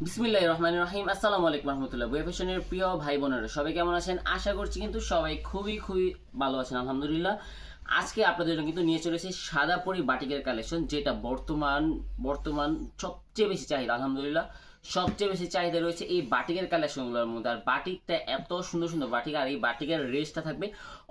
বিসমিল্লাহির রহমানির রহিম। আসসালামু আলাইকুম রহমতুল্লাহ। বই ফ্যাশনের প্রিয় ভাই বোনেরা সবাই কেমন আছেন? আশা করছি কিন্তু সবাই খুবই ভালো আছেন আলহামদুলিল্লাহ। আজকে আপনাদের জন্য কিন্তু নিয়ে চলেছি সাদা পরি বাটিকের কালেকশন, যেটা বর্তমান সবচেয়ে বেশি চাহিদা আলহামদুলিল্লাহ। সবচেয়ে বেশি চাহিদা রয়েছে এই বাটিকের কালেকশনগুলোর মধ্যে। আর বাটিকটা এত সুন্দর সুন্দর বাটিক, আর এই বাটিকের রেঞ্জটা থাকবে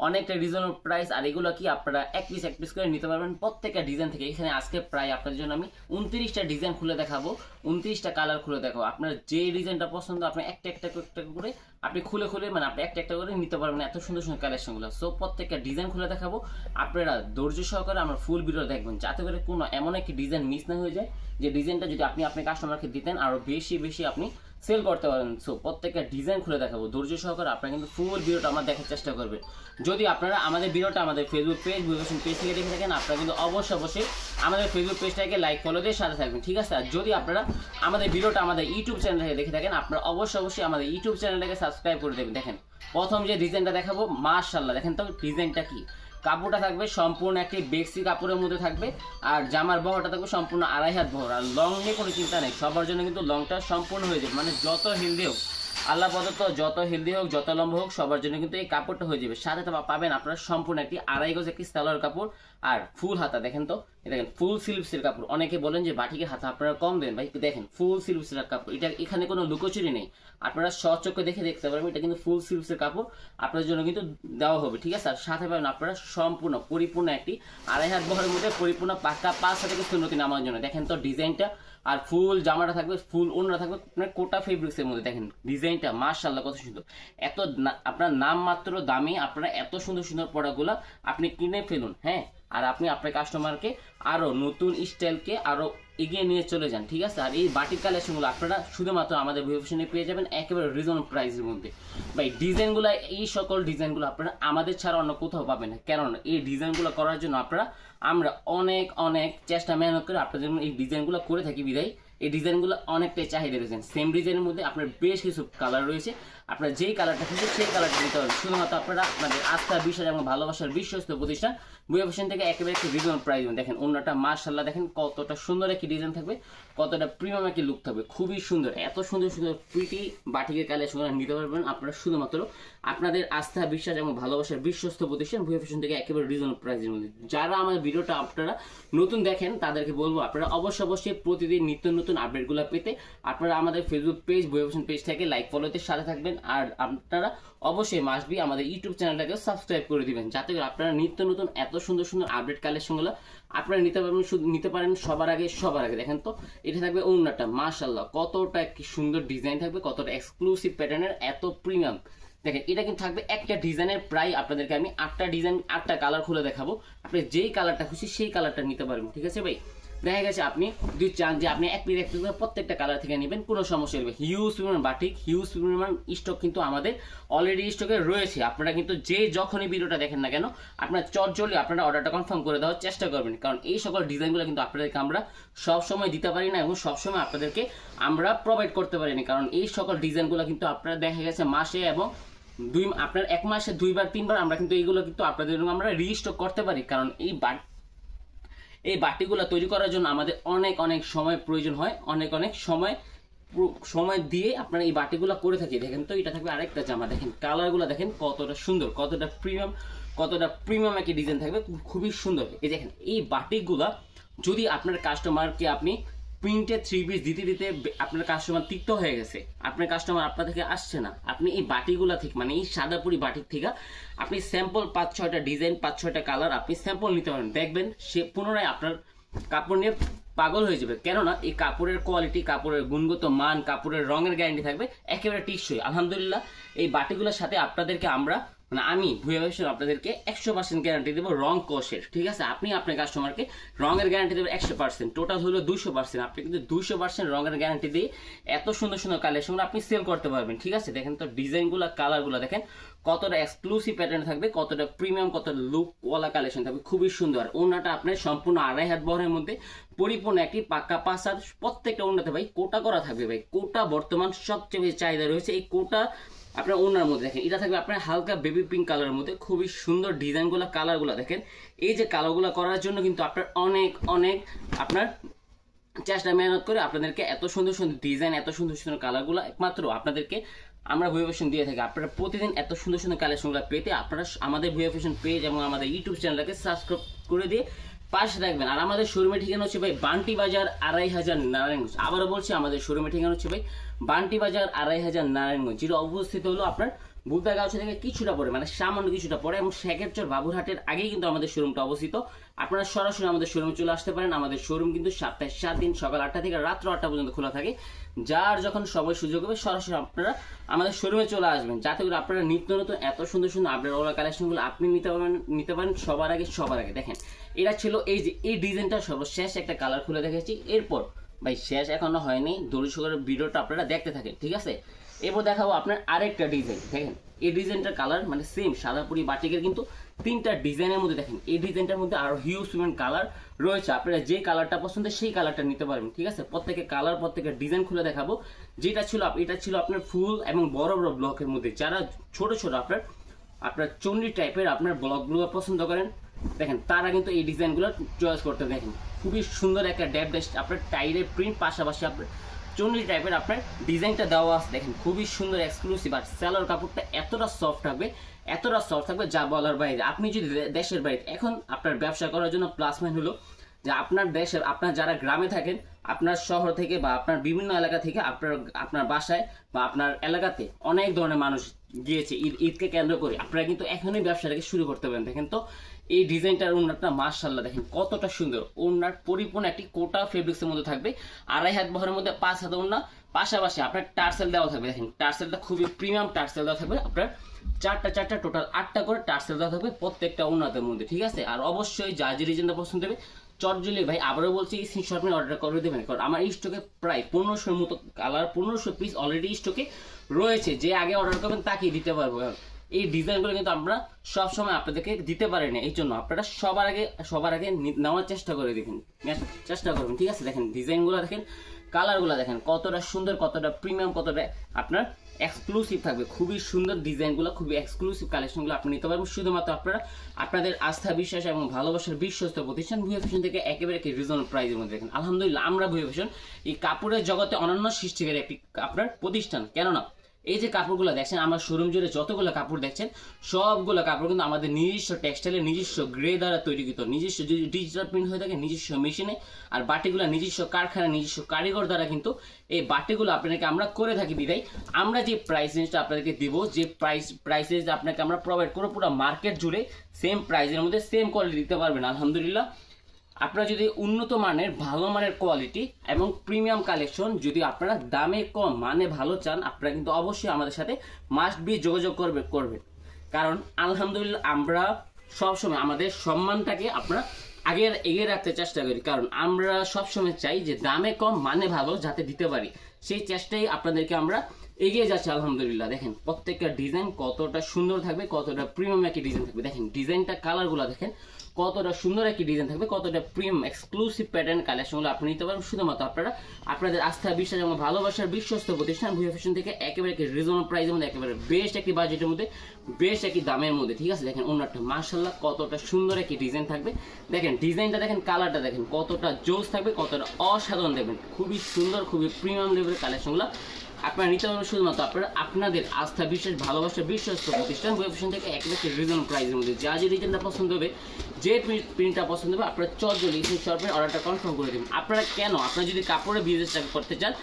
অনেকটা রিজনেবল প্রাইস। আর এগুলো কি আপনারা এক পিস করে নিতে পারবেন প্রত্যেকটা ডিজাইন থেকে। এখানে আজকে প্রায় আপনাদের জন্য আমি 29টা ডিজাইন খুলে দেখাবো, 29টা কালার খুলে দেখাবো। আপনার যে ডিজাইনটা পছন্দ আপনি একটা করে আপনি খুলে মানে আপনি একটা করে নিতে পারবেন এত সুন্দর সুন্দর কালেকশনগুলো। সো প্রত্যেকটা ডিজাইন খুলে দেখাবো, আপনারা ধৈর্য সহকারে আমার ফুল ভিডিও দেখবেন, যাতে করে কোনো এমন একটি ডিজাইন মিস না হয়ে যায় যে ডিজাইনটা যদি আপনি আপনার কাস্টমারকে দিতেন আরো বেশি আপনি সেল করতে পারেন। সো প্রত্যেকটা ডিজাইন খুলে দেখাবো ধৈর্য সহকারে। আপনারা কিন্তু ফুল ভিডিওটা আমার দেখার চেষ্টা করবেন। যদি আপনারা আমাদের ভিডিওটা আমাদের ফেসবুক পেজ বুঝেছেন পেজ থেকে দেখে থাকেন, আপনারা কিন্তু অবশ্যই আমাদের ফেসবুক পেজটাকে লাইক ফলো দিয়ে সাথে থাকবেন, ঠিক আছে? আর যদি আপনারা আমাদের ভিডিওটা আমাদের ইউটিউব চ্যানেল থেকে দেখে থাকেন, আপনারা অবশ্যই আমাদের ইউটিউব চ্যানেলটাকে সাবস্ক্রাইব করে দেবেন। দেখেন প্রথম যে ডিজাইনটা দেখাবো, মাশাআল্লাহ দেখেন তো ডিজাইনটা কি। কাপড়টা থাকবে সম্পূর্ণ একটি বেক্সি কাপড়ের মধ্যে থাকবে, আর জামার বহরটা থাকবে সম্পূর্ণ 2.5 হাত বহর। আর লং নিয়ে কোনো চিন্তা নেই, সবার জন্য কিন্তু লংটা সম্পূর্ণ হয়ে যাবে, মানে যত হেলদি হোক আল্লাহ প্রদত্ত, যত হেলদি হোক যত লম্বা হোক সবার জন্য কিন্তু এই কাপড়টা হয়ে যাবে। সাথে তো পাবেন আপনারা সম্পূর্ণ একটি 2.5 গজ একটি সালোয়ার কাপড় আর ফুল হাতা। দেখেন তো দেখেন ফুল সিল্কসের কাপড়। অনেকে বলেন যে বাটিকের হাতা আপনারা কম দেন, ভাই দেখেন ফুল সিল্কসের কাপড়। এটা এখানে কোনো লুকোচুরি নেই, আপনারা সচক্ষে দেখতে পারবেন এটা কিন্তু ফুল সিল্কসের কাপড় আপনাদের জন্য কিন্তু দেওয়া হবে, ঠিক আছে? আর সাথে পাবেন আপনারা সম্পূর্ণ পরিপূর্ণ একটি 2.5 হাত বহরের মধ্যে পরিপূর্ণ পাক্কা 5 হাতে সুন্নতি নামার জন্য। দেখেন তো ডিজাইনটা, আর ফুল জামাটা থাকবে, ফুল ওড়না থাকবে আপনার কোটা ফেব্রিক্স এর মধ্যে। দেখেন ডিজাইনটা মাশাআল্লাহ কত সুন্দর। এত আপনার নাম মাত্র দামি, আপনারা এত সুন্দর সুন্দর প্রোডাক্টগুলো আপনি কিনে ফেলুন, হ্যাঁ। আর আপনি আপনার কাস্টমারকে আরো নতুন স্টাইলকে আরো এগিয়ে নিয়ে চলে যান, ঠিক আছে? আর এই বাটিক কালেকশনগুলো আপনারা শুধুমাত্র আমাদের বই ফ্যাশনে পেয়ে যাবেন একেবারে রিজনেবল প্রাইসের মধ্যে। ভাই ডিজাইনগুলো, এই সকল ডিজাইনগুলো আপনারা আমাদের ছাড়া অন্য কোথাও পাবেন না, কারণ এই ডিজাইনগুলো করার জন্য আমরা অনেক চেষ্টা মেহনত করে আপনাদের জন্য এই ডিজাইনগুলো করে থাকি বিদায় এই ডিজাইনগুলো অনেকটাই চাহিদা রয়েছে। সেম ডিজাইনের মধ্যে আপনার বেশ কিছু কালার রয়েছে, আপনার যেই কালারটা খুঁজছে সেই কালারটা নিতে পারবেন। শুধুমাত্র আপনারা আপনাদের আস্থা, বিশ্বাস এবং ভালোবাসার বিশ্বস্ত প্রতিষ্ঠান বই ফ্যাশন থেকে একেবারে একটি রিজনেবল প্রাইস। দেখেন ওন্নাটা মাশাআল্লাহ দেখেন কতটা সুন্দর একটি ডিজাইন থাকবে, কতটা প্রিমিয়াম একটি লুক থাকবে, খুবই সুন্দর। এত সুন্দর প্রিটি বাটিকের কালেকশন নিতে পারবেন আপনারা শুধুমাত্র আপনাদের আস্থা, বিশ্বাস এবং ভালোবাসার বিশ্বস্ত প্রতিষ্ঠান বই ফ্যাশন থেকে একেবারে রিজনেবল প্রাইসের মধ্যে। যারা আমার ভিডিওটা আপনারা নতুন দেখেন তাদেরকে বলবো আপনারা অবশ্যই প্রতিদিন নিত্য নতুন আপডেটগুলো পেতে আপনারা আমাদের ফেসবুক পেজ বই ফ্যাশন পেজ থেকে লাইক ফলোতে সাথে থাকবেন। আর আপনারা অবশ্যই মাসবি আমাদের ইউটিউব চ্যানেলটাকে সাবস্ক্রাইব করে দিবেন, যাতে করে আপনারা নিত্য নতুন এত সুন্দর সুন্দর আপডেট কালেকশনগুলো আপনারা নিতে পারেন সবার আগে। দেখেন তো এটা থাকবে ওড়নাটা মাশাআল্লাহ কতটা কি সুন্দর ডিজাইন থাকবে, কতটা এক্সক্লুসিভ প্যাটার্নের, এত প্রিমিয়াম। দেখেন এটা কিন্তু থাকবে একটা ডিজাইনের প্রায় আপনাদেরকে আমি 8টা ডিজাইন 8টা কালার খুলে দেখাবো, আপনি যেই কালারটা খুশি সেই কালারটা নিতে পারবেন, ঠিক আছে ভাই? দেখা গেছে আপনি যদি চান যে আপনি এক পিস প্রত্যেকটা কালার থেকে নেবেন, কোনো সমস্যা নেই। হিউজ পরিমাণ বাটিক, হিউজ পরিমাণ স্টক কিন্তু আমাদের অলরেডি স্টকে রয়েছে। আপনারা কিন্তু যখনই ভিডিওটা দেখেন না কেন আপনারা চটজলদি আপনারা অর্ডারটা কনফার্ম করে দেওয়ার চেষ্টা করবেন, কারণ এই সকল ডিজাইনগুলো কিন্তু আপনাদেরকে আমরা সবসময় দিতে পারি না এবং সবসময় আপনাদেরকে আমরা প্রোভাইড করতে পারি না, কারণ এই সকল ডিজাইনগুলো কিন্তু আপনারা দেখা গেছে মাসে এবং আপনার 1 মাসে 2বার 3বার আমরা কিন্তু এইগুলো কিন্তু আপনাদের আমরা রিস্টক করতে পারি, কারণ এই বাটিগুলো তৈরি করার জন্য আমাদের অনেক সময় প্রয়োজন হয়, অনেক সময় দিয়ে আপনারা এই বাটিগুলো করে থাকি। দেখেন তো এটা থাকবে আরেকটা জামা, দেখেন কালারগুলো দেখেন কতটা সুন্দর, কতটা প্রিমিয়াম একটি ডিজাইন থাকবে, খুবই সুন্দর। এই দেখেন এই বাটিগুলা যদি আপনার কাস্টমারকে আপনি প্রিন্টে 3 পিস দিতে আপনার কাস্টমার তিক্ত হয়ে গেছে, আপনার কাস্টমার আপনার থেকে আসছে না, আপনি এই বাটিগুলা থেকে মানে এই সাদাপুরি বাটিক থেকে আপনি স্যাম্পল 5-6টা ডিজাইন 5-6টা কালার আপনি স্যাম্পল নিতে পারেন, দেখবেন সে পুনরায় আপনার কাপড় নিয়ে পাগল হয়ে যাবে। কেননা এই কাপড়ের কোয়ালিটি, কাপড়ের গুণগত মান, কাপড়ের রঙের গ্যারান্টি থাকবে একেবারে টিকসই। আলহামদুলিল্লাহ এই বাটিগুলোর সাথে আপনাদেরকে আমরা আমি ভুয়া ভেবেছিলাম আপনাদেরকে 100% গ্যারান্টি দেবো রং কোষের, ঠিক আছে? আপনি আপনার কাস্টমারকে রঙের গ্যারান্টি দেবেন 100%, টোটাল হলো 200%। আপনি কিন্তু 200% রঙের গ্যারান্টি দিয়ে এত সুন্দর সুন্দর কালেকশন আপনি সেল করতে পারবেন, ঠিক আছে? দেখেন তো ডিজাইনগুলো, কালারগুলো দেখেন কতটা এক্সক্লুসিভ প্যাটার্ন থাকবে, কতটা প্রিমিয়াম, কতটা লুকওয়ালা কালেকশন থাকবে, খুবই সুন্দর। আর ওড়নাটা আপনার সম্পূর্ণ 2.5 হাত বহরের মধ্যে পরিপূর্ণ একটি পাক্কা 5 হাত, প্রত্যেকটা ওড়নাতে ভাই কোটা করা থাকবে। ভাই কোটা বর্তমান সবচেয়ে বেশি চাহিদা রয়েছে, এই কোটা আপনার ওনার মধ্যে দেখেন এটা থাকবে আপনার হালকা বেবি পিঙ্ক কালারের মধ্যে, খুবই সুন্দর ডিজাইনগুলো, কালারগুলো দেখেন। এই যে কালারগুলো করার জন্য কিন্তু আপনার অনেক আপনার চেষ্টা মেহনত করে আপনাদেরকে এত সুন্দর সুন্দর ডিজাইন, এত সুন্দর সুন্দর কালারগুলো একমাত্র আপনাদেরকে আমরা ভুয়া ফ্যাশন দিয়ে থাকি। আপনারা প্রতিদিন এত সুন্দর সুন্দর কালেকশনগুলো পেতে আপনারা আমাদের ভুয়া ফ্যাশন পেজ এবং আমাদের ইউটিউব চ্যানেলটাকে সাবস্ক্রাইব করে দিয়ে পাশে রাখবেন। আর আমাদের শোরুমের ঠিকানা হচ্ছে ভাই বান্টি বাজার 2500 নারায়ণগঞ্জ। আবারও বলছি, আমাদের শোরুমের ঠিকানা হচ্ছে ভাই বান্টি বাজার 2500 নারায়ণগঞ্জ, যেটা অবস্থিত হলো আপনার বুলতাগাঁও থেকে কিছুটা পরে, মানে সামান্য কিছুটা পরে, এবং শেখেরচর বাবুরহাটের আগেই কিন্তু আমাদের শোরুমটা অবস্থিত। আপনারা সরাসরি আমাদের শোরুমে চলে আসতে পারেন। আমাদের শোরুম কিন্তু সপ্তাহে 7 দিন সকাল 8টা থেকে রাত্র 8টা পর্যন্ত খোলা থাকে। যার যখন সময় সুযোগ হবে সরাসরি আপনারা আমাদের শোরুমে চলে আসবেন, যাতে করে আপনারা নিত্য নতুন এত সুন্দর সুন্দর আপনার কালেকশনগুলো আপনি নিতে পারেন সবার আগে। দেখেন, এটা ছিল এই যে এই ডিজাইনটা সর্বশেষ একটা কালার খুলে দেখেছি। এরপর ভাই শেষ এখনো হয়নি, দড়ি সুগারের ভিডিওটা আপনারা দেখতে থাকেন, ঠিক আছে? এরপর দেখাবো আপনার আরেকটা ডিজাইন। দেখেন এই ডিজাইনটার কালার মানে সেম সাদাপুরি বাটিকের, কিন্তু 3টা ডিজাইনের মধ্যে দেখেন এই ডিজাইনটার মধ্যে আরো হিউজ কালার রয়েছে। আপনারা যে কালারটা পছন্দ সেই কালারটা নিতে পারবেন, ঠিক আছে? প্রত্যেকের কালার, প্রত্যেকের ডিজাইন খুলে দেখাবো। যেটা ছিল এটা ছিল আপনার ফুল এবং বড় বড় ব্লকের মধ্যে। যারা ছোট ছোট আপনার চন্ডি টাইপের আপনার ব্লকগুলো পছন্দ করেন, দেখেন তারা কিন্তু এই ডিজাইনগুলো চয়েস করতে। দেখেন খুবই সুন্দর একটা ড্যাপ ড্যাশ আপনার টাইরের প্রিন্ট, পাশাপাশি আপনার চন্ডি টাইপের আপনার ডিজাইনটা দেওয়া আছে। দেখেন খুবই সুন্দর এক্সক্লুসিভ। আর সেলার কাপড়টা এতটা সফট থাকবে যা বলার বাইরে। আপনি যদি দেশের বাইরে এখন আপনার ব্যবসা করার জন্য প্লাস পয়েন্ট হলো যে আপনার যারা গ্রামে থাকেন, আপনার শহর থেকে বা আপনার বিভিন্ন এলাকা থেকে আপনার বাসায় বা আপনার এলাকাতে অনেক ধরনের মানুষ গিয়েছে ঈদকে কেন্দ্র করে। আপনারা কিন্তু এখনই ব্যবসাটাকে শুরু করতে পারেন। দেখেন তো এই ডিজাইনটার ওড়নাটা মাশাআল্লাহ, দেখেন কতটা সুন্দর। ওড়নার পরিপূর্ণ একটি কোটা ফেব্রিক্সের মধ্যে থাকবে, 2.5 হাত বহরের মধ্যে 5 হাত ওড়না, পাশাপাশি আপনার টার্সেল দেওয়া থাকবে। দেখেন টার্সেলটা খুবই প্রিমিয়াম টার্সেল দেওয়া থাকবে। আপনার চারটা টোটাল 8টা করে টার্সেল দেওয়া থাকবে প্রত্যেকটা ওড়নাতের মধ্যে, ঠিক আছে? আর অবশ্যই যার যে ডিজাইনটা পছন্দ হবে চটজলি ভাই আবারও বলছি স্ক্রিনশট নিয়ে অর্ডার করে দেবেন, কারণ আমার স্টকে প্রায় 1500 মতো কালার, 1500 পিস অলরেডি স্টকে রয়েছে। যে আগে অর্ডার করবেন তাকেই দিতে পারবো। এই ডিজাইনগুলো কিন্তু আমরা সবসময় আপনাদেরকে দিতে পারি না, এই জন্য আপনারা সবার আগে নেওয়ার চেষ্টা করবেন, ঠিক আছে? দেখেন ডিজাইনগুলো, দেখেন কালারগুলো, দেখেন কতটা সুন্দর, কতটা প্রিমিয়াম, কতটা আপনার এক্সক্লুসিভ থাকবে। খুবই সুন্দর ডিজাইনগুলো, খুবই এক্সক্লুসিভ কালেকশনগুলো আপনি নিতে পারবেন শুধুমাত্র আপনাদের আস্থা, বিশ্বাস এবং ভালোবাসার বিশ্বস্ত প্রতিষ্ঠান ভুয়া ফ্যাশন থেকে একেবারে রিজনেবল প্রাইসের মধ্যে। দেখেন আলহামদুলিল্লাহ, আমরা ভুয়া ফ্যাশন এই কাপড়ের জগতে অনন্য সৃষ্টিকারী একটি আপনার প্রতিষ্ঠান। কেননা এই যে কাপড়গুলো দেখছেন, আমার শোরুম জুড়ে যতগুলো কাপড় দেখছেন, সবগুলো কাপড় কিন্তু আমাদের নিজস্ব টেক্সটাইলের নিজস্ব গ্রে দ্বারা তৈরিকৃত, নিজস্ব যদি ডিজিটাল প্রিন্ট হয়ে থাকে নিজস্ব মেশিনে, আর বাটিগুলো নিজস্ব কারখানা, নিজস্ব কারিগর দ্বারা কিন্তু এই বাটিগুলো আপনাদেরকে আমরা করে থাকি। বিদায় আমরা যে প্রাইস রেঞ্জটা আপনাদেরকে দিব, যে প্রাইস রেঞ্জ আপনাকে আমরা প্রোভাইড করবো, পুরো মার্কেট জুড়ে সেম প্রাইসের মধ্যে সেম কোয়ালিটি দিতে পারবেন আলহামদুলিল্লাহ। আপনারা যদি উন্নত মানের, ভালো মানের কোয়ালিটি এবং প্রিমিয়াম কালেকশন যদি আপনারা দামে কম মানে ভালো চান, আপনারা কিন্তু অবশ্যই আমাদের সাথে মাস্ট বি যোগাযোগ করবেন। কারণ আলহামদুলিল্লাহ আমরা সবসময় আমাদের সম্মানটাকে আপনারা এগিয়ে রাখতে চেষ্টা করি, কারণ আমরা সবসময় চাই যে দামে কম মানে ভালো যাতে দিতে পারি। সেই চেষ্টাই আপনাদেরকে আমরা এগিয়ে যাচ্ছে আলহামদুলিল্লাহ। দেখেন প্রত্যেকটা ডিজাইন কতটা সুন্দর থাকবে, কতটা প্রিমিয়াম একটি ডিজাইন থাকবে। দেখেন ডিজাইনটা, কালারগুলো দেখেন কতটা সুন্দর একটি ডিজাইন থাকবে, কতটা প্রিমিয়াম এক্সক্লুসিভ প্যাটার্ন কালেকশনগুলো আপনি নিতে পারবেন শুধুমাত্র আপনাদের আস্থা, বিশ্বাস এবং ভালোবাসার বিশ্বস্ত প্রতিষ্ঠান ভুয়া ফ্যাশন থেকে একেবারে রিজনেবল প্রাইসের মধ্যে, একেবারে বেস্ট একটি বাজেটের মধ্যে, বেস্ট একটি দামের মধ্যে, ঠিক আছে? দেখেন ওনারটা মাশাআল্লাহ কতটা সুন্দর একটি ডিজাইন থাকবে। দেখেন ডিজাইনটা, দেখেন কালারটা, দেখেন কতটা জোস থাকবে, কতটা অসাধারণ। দেখবেন খুবই সুন্দর, খুবই প্রিমিয়াম লেভেলের কালেকশনগুলো আপনারা নিতে পারবেন শুধুমাত্র আপনাদের আস্থা, বিশ্বাস, ভালোবাসার বিশ্বস্ত প্রতিষ্ঠান ভুয়া ফ্যাশন থেকে একেবারে রিজনেবল প্রাইসের মধ্যে। যা যে ডিজাইনটা পছন্দ হবে, যে প্রিন্টটা পছন্দ হবে, আপনারা চটজলদি স্ক্রিনশট অর্ডারটা কনফার্ম করে দেবেন। আপনারা যদি কাপড়ের বিজনেসটা করতে চান,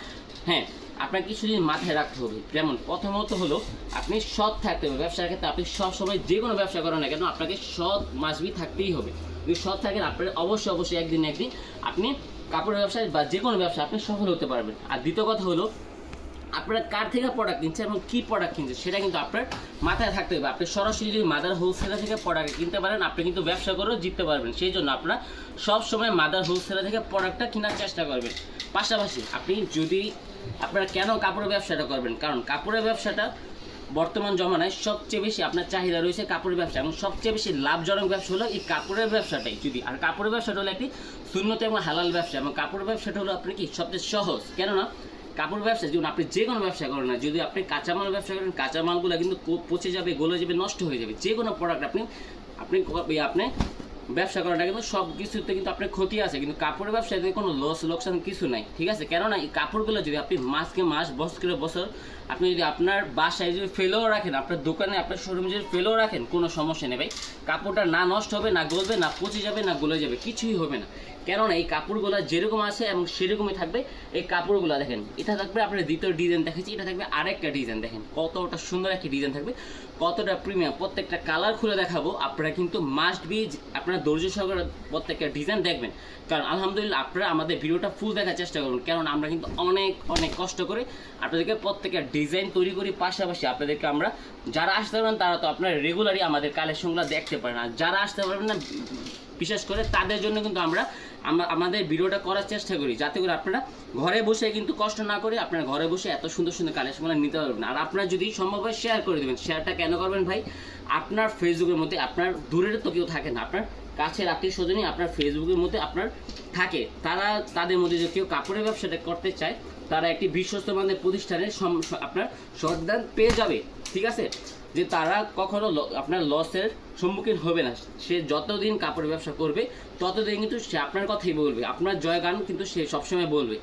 হ্যাঁ আপনার কিছুদিন মাথায় রাখতে হবে। যেমন প্রথমত হলো আপনি সৎ থাকতে হবে ব্যবসার ক্ষেত্রে। আপনি সবসময় যে কোনো ব্যবসা করেন না কেন, আপনাকে সৎ মাসবি থাকতেই হবে। যদি সৎ থাকেন, আপনার অবশ্যই একদিন আপনি কাপড়ের ব্যবসায় বা যে কোনো ব্যবসা আপনি সফল হতে পারবেন। আর দ্বিতীয় কথা হলো আপনারা কার থেকে প্রোডাক্ট কিনছেন এবং কি প্রোডাক্ট কিনছেন সেটা কিন্তু আপনার মাথায় থাকতে হবে। আপনি সরাসরি যদি মাদার হোলসেলার থেকে প্রোডাক্ট কিনতে পারেন, আপনি কিন্তু ব্যবসা করেও জিততে পারবেন। সেই জন্য আপনারা সবসময় মাদার হোলসেলার থেকে প্রোডাক্টটা কেনার চেষ্টা করবেন। পাশাপাশি আপনারা কেন কাপড়ের ব্যবসাটা করবেন, কারণ কাপড়ের ব্যবসাটা বর্তমান জমানায় সবচেয়ে বেশি আপনার চাহিদা রয়েছে কাপড়ের ব্যবসা, এবং সবচেয়ে বেশি লাভজনক ব্যবসা হলো এই কাপড়ের ব্যবসাটাই। আর কাপড়ের ব্যবসাটা হলো একটি সুন্নত এবং হালাল ব্যবসা, এবং কাপড়ের ব্যবসাটা হলো আপনি কি সবচেয়ে সহজ। কেননা কাপড় ব্যবসা যেমন আপনি যে কোনো ব্যবসা করেন না, যদি আপনি কাঁচামাল ব্যবসা করেন, কাঁচামালগুলো কিন্তু পচে যাবে, গলে যাবে, নষ্ট হয়ে যাবে। যে কোনো প্রোডাক্ট আপনি ব্যবসা করাটা কিন্তু সব কিছুতে কিন্তু আপনার ক্ষতি আছে, কিন্তু কাপড়ের ব্যবসায় কোনো লস লোকসান কিছু নাই, ঠিক আছে। কেননা এই কাপড়গুলো যদি আপনি মাসকে মাস বছরে বছর আপনি যদি আপনার বাসায় যদি ফেলেও রাখেন, আপনার দোকানে আপনার শোরুমে যদি ফেলেও রাখেন, কোনো সমস্যা নেই ভাই। কাপড়টা না নষ্ট হবে, না গলবে, না পচে যাবে, না গলে যাবে, কিছুই হবে না। কেননা এই কাপড়গুলো যেরকম আছে এবং সেরকমই থাকবে। এই কাপড়গুলো দেখেন, এটা থাকবে আপনার দ্বিতীয় ডিজাইন দেখেছি, এটা থাকবে আরেকটা ডিজাইন, দেখেন কতটা সুন্দর একটা ডিজাইন থাকবে, কতটা প্রিমিয়াম। প্রত্যেকটা কালার খুলে দেখাবো, আপনারা কিন্তু মাস্ট বি আপনারা ধৈর্য সহকারে প্রত্যেকটা ডিজাইন দেখবেন। কারণ আলহামদুলিল্লাহ আপনারা আমাদের ভিডিওটা ফুল দেখার চেষ্টা করুন, কারণ আমরা কিন্তু অনেক অনেক কষ্ট করে আপনাদেরকে প্রত্যেকটা ডিজাইন তৈরি করি। পাশাপাশি আপনাদেরকে আমরা যারা আসতে পারবেন তারা তো আপনারা রেগুলারই আমাদের কালেকশনগুলো দেখতে পারেন, আর যারা আসতে পারবেন না বিশেষ করে তাদের জন্য কিন্তু আমরা আমাদের ভিডিওটা করার চেষ্টা করি, যাতে করে আপনারা ঘরে বসে কিন্তু কষ্ট না করে আপনারা ঘরে বসে এত সুন্দর সুন্দর কালেকশনগুলো নিতে পারবেন। আর আপনারা যদি সম্ভব হয় শেয়ার করে দেবেন। শেয়ারটা কেন করবেন ভাই? আপনার ফেসবুকের মধ্যে আপনার দূরের তো কেউ থাকে না, আপনার কাছের আত্মীয় স্বজনই আপনার ফেসবুকের মধ্যে আপনার থাকে, তাদের মধ্যে যদি কেউ কাপড়ের ব্যবসাটা করতে চায় তারা একটি বিশ্বস্ত মানের প্রতিষ্ঠানের আপনার সন্ধান পেয়ে যাবে, ঠিক আছে। যে তারা কখনো আপনার লসের সম্মুখীন হবে না। সে যতদিন কাপড়ের ব্যবসা করবে ততদিন কিন্তু সে আপনার কথাই বলবে, আপনার জয়গান কিন্তু সে সবসময় বলবে।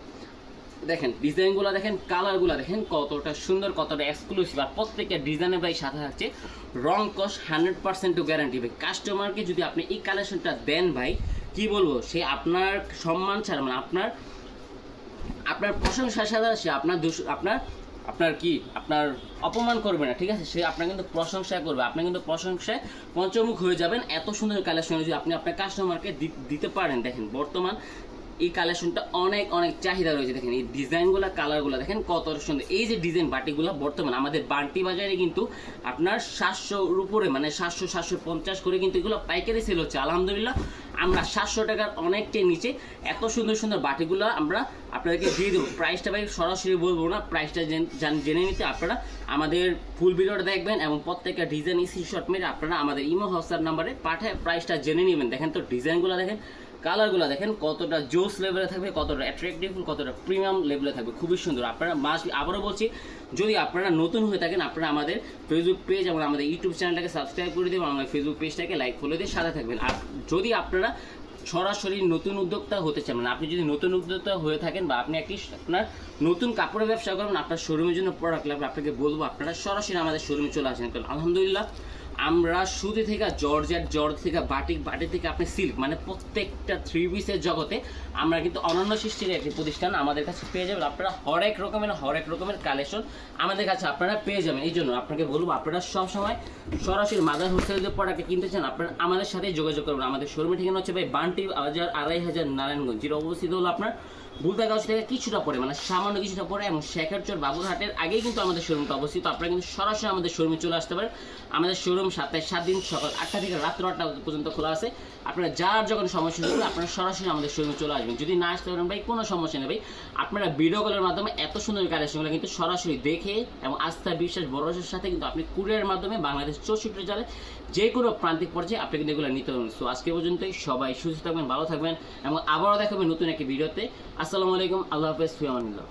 দেখেন ডিজাইনগুলো দেখেন, কালারগুলো দেখেন কতটা সুন্দর, কতটা এক্সক্লুসিভ। আর প্রত্যেকটা ডিজাইনের ভাই সাথে থাকছে রং কস 100% গ্যারান্টি ভাই। কাস্টমারকে যদি আপনি এই কালেকশনটা দেন ভাই, কি বলবো, সে আপনার সম্মান ছাড়া মানে আপনার প্রশংসা ছাড়া সে আপনার অপমান করবে না, ঠিক আছে। সে আপনার কিন্তু প্রশংসা করবে, আপনি কিন্তু প্রশংসায় পঞ্চমুখ হয়ে যাবেন। এত সুন্দর কালেকশন যদি আপনি আপনার কাস্টমারকে দিতে পারেন, দেখেন বর্তমান এই কালেকশনটা অনেক অনেক চাহিদা রয়েছে। দেখেন এই ডিজাইনগুলো, কালারগুলো দেখেন কত সুন্দর। এই যে ডিজাইন বাটিগুলো বর্তমান আমাদের বান্টি বাজারে কিন্তু আপনার 700-র উপরে, মানে 700-750 করে কিন্তু এগুলো পাইকারি সেল হচ্ছে। আলহামদুলিল্লাহ আমরা 700 টাকার অনেকটাই নিচে এত সুন্দর সুন্দর বাটিগুলো আমরা আপনাদেরকে দিয়ে দেবো। প্রাইসটা ভাই সরাসরি বলবো না, প্রাইসটা জেনে নিতে আপনারা আমাদের ফুল ভিডিওটা দেখবেন এবং প্রত্যেকটা ডিজাইন স্ক্রিনশট মেরে আপনারা আমাদের ইমো হোয়াটসঅ্যাপ নাম্বারে পাঠায় প্রাইসটা জেনে নেবেন। দেখেন তো ডিজাইনগুলো দেখেন, কালারগুলো দেখেন কতটা জোস লেভেলে থাকবে, কতটা অ্যাট্রাকটিভ, কতটা প্রিমিয়াম লেভেলে থাকবে, খুবই সুন্দর। আপনারা আবারও বলছি, যদি আপনারা নতুন হয়ে থাকেন আপনারা আমাদের ফেসবুক পেজ এবং আমাদের ইউটিউব চ্যানেলটাকে সাবস্ক্রাইব করে দেবেন, আমাদের ফেসবুক পেজটাকে লাইক ফলো দিয়ে সাথে থাকবেন। আর যদি আপনারা সরাসরি নতুন উদ্যোক্তা হতে চান, মানে আপনি যদি নতুন উদ্যোক্তা হয়ে থাকেন বা আপনি আপনার নতুন কাপড়ের ব্যবসা করেন, আপনার শোরুমের জন্য প্রোডাক্ট লাগবে, আপনাকে বলবো আপনারা সরাসরি আমাদের শোরুমে চলে আসেন। কারণ আলহামদুলিল্লাহ আমরা সুতি থেকে জর্জেট থেকে বাটিক থেকে আপনি সিল্ক, মানে প্রত্যেকটা 3 পিসের জগতে আমরা কিন্তু অনন্য সৃষ্টির একটি প্রতিষ্ঠান। আমাদের কাছে পেয়ে যাবেন আপনারা হরেক রকমের কালেকশন আমাদের কাছে আপনারা পেয়ে যাবেন। এই জন্য আপনাকে বলবো আপনারা সবসময় সরাসরি মাদার হোলসেলের যে প্রোডাক্ট কিনতে চান আপনারা আমাদের সাথেই যোগাযোগ করবেন। আমাদের শোরুমের ঠিকানা হচ্ছে ভাই বান্টি বাজার 2500 নারায়ণগঞ্জ, যেটা অবস্থিত হলো আপনার বুলতাগাঁও থেকে কিছুটা পরে, মানে সামান্য কিছুটা পরে, এবং শেখারচর বাবুরহাটের আগেই কিন্তু আমাদের শোরুমটা অবস্থিত। আপনারা কিন্তু সরাসরি আমাদের শোরুমে চলে আসতে পারেন। আমাদের শোরুম সপ্তাহে 7 দিন সকাল 8টা থেকে রাত্র 8টা পর্যন্ত খোলা আছে। আপনারা যার যখন সমস্যা হবে আপনারা সরাসরি আমাদের শোরুমে চলে আসবেন। যদি না আসতে পারেন ভাই কোনো সমস্যা নেই ভাই, আপনারা ভিডিও কলের মাধ্যমে এত সুন্দর কালেকশনগুলো কিন্তু সরাসরি দেখে এবং আস্থা বিশ্বাস ভরসার সাথে কিন্তু আপনি কুরিয়ারের মাধ্যমে বাংলাদেশ 64 জেলায় যে কোনো প্রান্তিক পর্যায়ে আপনি কিন্তু এগুলো নিতে পারবেন। সো আজকে পর্যন্তই, সবাই সুস্থ থাকবেন, ভালো থাকবেন এবং আবারও দেখাবেন নতুন একটি ভিডিওতে। আসসালামু আলাইকুম, আল্লাহ হাফেজ, ফি আমানিল্লাহ।